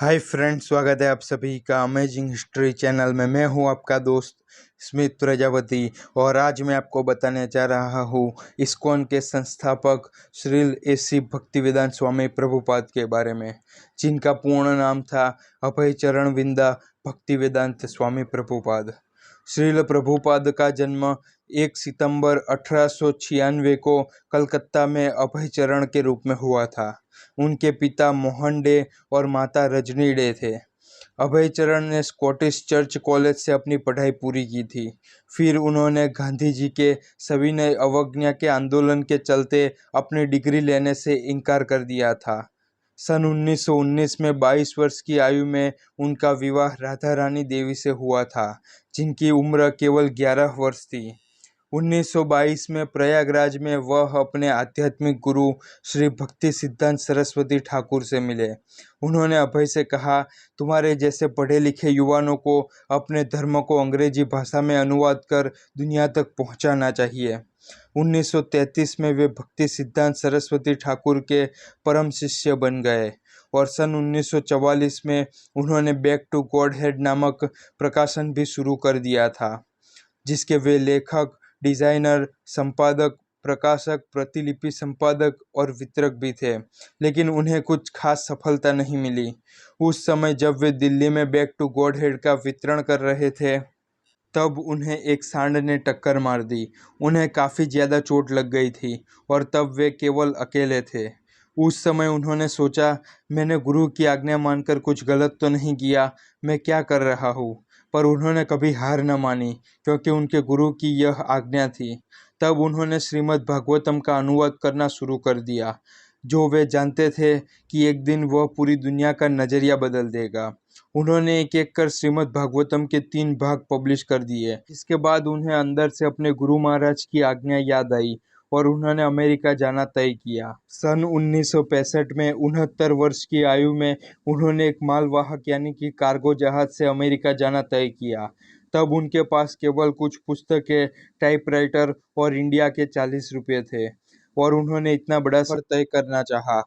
Hi friends, स्वागत है आप सभी का अमेजिंग हिस्ट्री चैनल में। मैं हूं आपका दोस्त स्मित प्रजापति और आज मैं आपको बताने जा रहा हूं इस्कॉन के संस्थापक श्रील एसी भक्तिवेदांत स्वामी प्रभुपाद के बारे में, जिनका पूर्ण नाम था अभय चरण विंदा भक्तिवेदांत स्वामी प्रभुपाद। श्रील प्रभुपाद का जन्म 1 सितंबर 1896 को कलकत्ता में अभय चरण के रूप में हुआ था। उनके पिता मोहन डे और माता रजनी डे थे। अभय चरण ने स्कॉटिश चर्च कॉलेज से अपनी पढ़ाई पूरी की थी। फिर उन्होंने गांधी जी के सविनय अवज्ञा के आंदोलन के चलते अपनी डिग्री लेने से इनकार कर दिया था। सन 1919 में 22 वर्ष की आयु में उनका विवाह राधा रानी देवी से हुआ था, जिनकी उम्र केवल 11 वर्ष थी। 1922 में प्रयागराज में वह अपने आध्यात्मिक गुरु श्री भक्ति सिद्धांत सरस्वती ठाकुर से मिले। उन्होंने अभय से कहा, तुम्हारे जैसे पढ़े लिखे युवाओं को अपने धर्म को अंग्रेजी भाषा में अनुवाद कर दुनिया तक पहुंचाना चाहिए। 1933 में वे भक्ति सिद्धांत सरस्वती ठाकुर के परम शिष्य बन गए और सन 1944 में उन्होंने बैक टू गॉड हेड नामक प्रकाशन भी शुरू कर दिया था, जिसके वे लेखक, डिजाइनर, संपादक, प्रकाशक, प्रतिलिपि संपादक और वितरक भी थे, लेकिन उन्हें कुछ खास सफलता नहीं मिली। उस समय जब वे दिल्ली में बैक टू गॉड हेड का वितरण कर रहे थे, तब उन्हें एक सांड ने टक्कर मार दी। उन्हें काफ़ी ज़्यादा चोट लग गई थी और तब वे केवल अकेले थे। उस समय उन्होंने सोचा, मैंने गुरु की आज्ञा मानकर कुछ गलत तो नहीं किया, मैं क्या कर रहा हूँ। पर उन्होंने कभी हार न मानी, क्योंकि उनके गुरु की यह आज्ञा थी। तब उन्होंने श्रीमद् भागवतम का अनुवाद करना शुरू कर दिया, जो वे जानते थे कि एक दिन वह पूरी दुनिया का नज़रिया बदल देगा। उन्होंने एक एक कर श्रीमद् भागवतम के 3 भाग पब्लिश कर दिए। इसके बाद उन्हें अंदर से अपने गुरु महाराज की आज्ञा याद आई और उन्होंने अमेरिका जाना तय किया। सन 1965 में 69 वर्ष की आयु में उन्होंने एक मालवाहक यानी कि कार्गो जहाज से अमेरिका जाना तय किया। तब उनके पास केवल कुछ पुस्तकें, टाइपराइटर और इंडिया के 40 रुपये थे और उन्होंने इतना बड़ा सफर तय करना चाहा।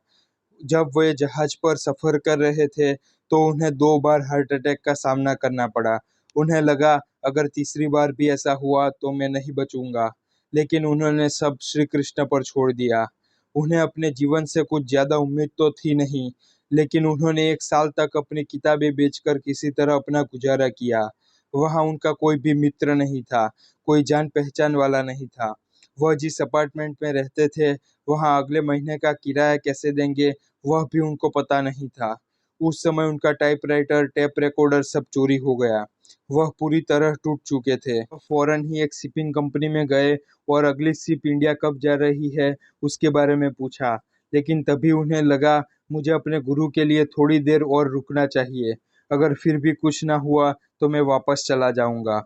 जब वे जहाज पर सफ़र कर रहे थे तो उन्हें 2 बार हार्ट अटैक का सामना करना पड़ा। उन्हें लगा, अगर तीसरी बार भी ऐसा हुआ तो मैं नहीं बचूंगा, लेकिन उन्होंने सब श्री कृष्ण पर छोड़ दिया। उन्हें अपने जीवन से कुछ ज़्यादा उम्मीद तो थी नहीं, लेकिन उन्होंने 1 साल तक अपनी किताबें बेचकर किसी तरह अपना गुजारा किया। वहाँ उनका कोई भी मित्र नहीं था, कोई जान पहचान वाला नहीं था। वह जिस अपार्टमेंट में रहते थे, वहाँ अगले महीने का किराया कैसे देंगे, वह भी उनको पता नहीं था। उस समय उनका टाइपराइटर, टेप रिकॉर्डर सब चोरी हो गया। वह पूरी तरह टूट चुके थे। वह फौरन ही एक शिपिंग कंपनी में गए और अगली शिप इंडिया कब जा रही है उसके बारे में पूछा, लेकिन तभी उन्हें लगा, मुझे अपने गुरु के लिए थोड़ी देर और रुकना चाहिए। अगर फिर भी कुछ ना हुआ तो मैं वापस चला जाऊंगा।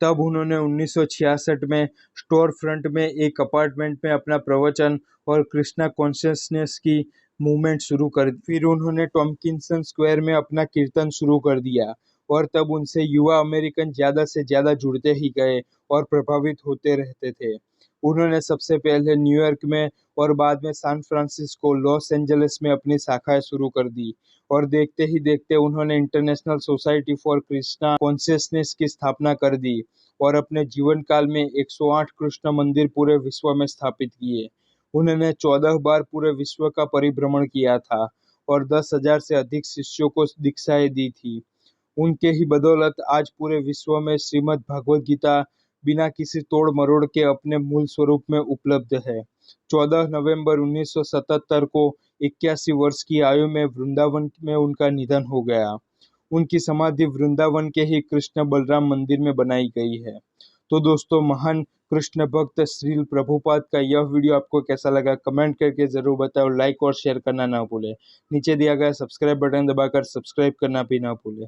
तब उन्होंने 1966 में स्टोर फ्रंट में एक अपार्टमेंट में अपना प्रवचन और कृष्णा कॉन्शियसनेस की मूवमेंट शुरू कर दी। फिर उन्होंने टॉम्किंसन स्क्वायर में अपना कीर्तन शुरू कर दिया और तब उनसे युवा अमेरिकन ज़्यादा से ज़्यादा जुड़ते ही गए और प्रभावित होते रहते थे। उन्होंने सबसे पहले न्यूयॉर्क में और बाद में सैन फ्रांसिस्को, लॉस एंजलिस में अपनी शाखाएं शुरू कर दी और देखते ही देखते उन्होंने international society for Krishna consciousness की स्थापना कर दी और अपने जीवन काल में 108 कृष्ण मंदिर पूरे विश्व में स्थापित किए। उन्होंने 14 बार पूरे विश्व का परिभ्रमण किया था और 10,000 से अधिक शिष्यों को दीक्षाएं दी थी। उनके ही बदौलत आज पूरे विश्व में श्रीमद् भागवत गीता बिना किसी तोड़ मरोड़ के अपने मूल स्वरूप में उपलब्ध है। 14 नवंबर 1977 को 81 वर्ष की आयु में वृंदावन में उनका निधन हो गया। उनकी समाधि वृंदावन के ही कृष्ण बलराम मंदिर में बनाई गई है। तो दोस्तों, महान कृष्ण भक्त श्रील प्रभुपाद का यह वीडियो आपको कैसा लगा, कमेंट करके ज़रूर बताओ। लाइक और शेयर करना ना भूलें। नीचे दिया गया सब्सक्राइब बटन दबाकर सब्सक्राइब करना भी ना भूलें।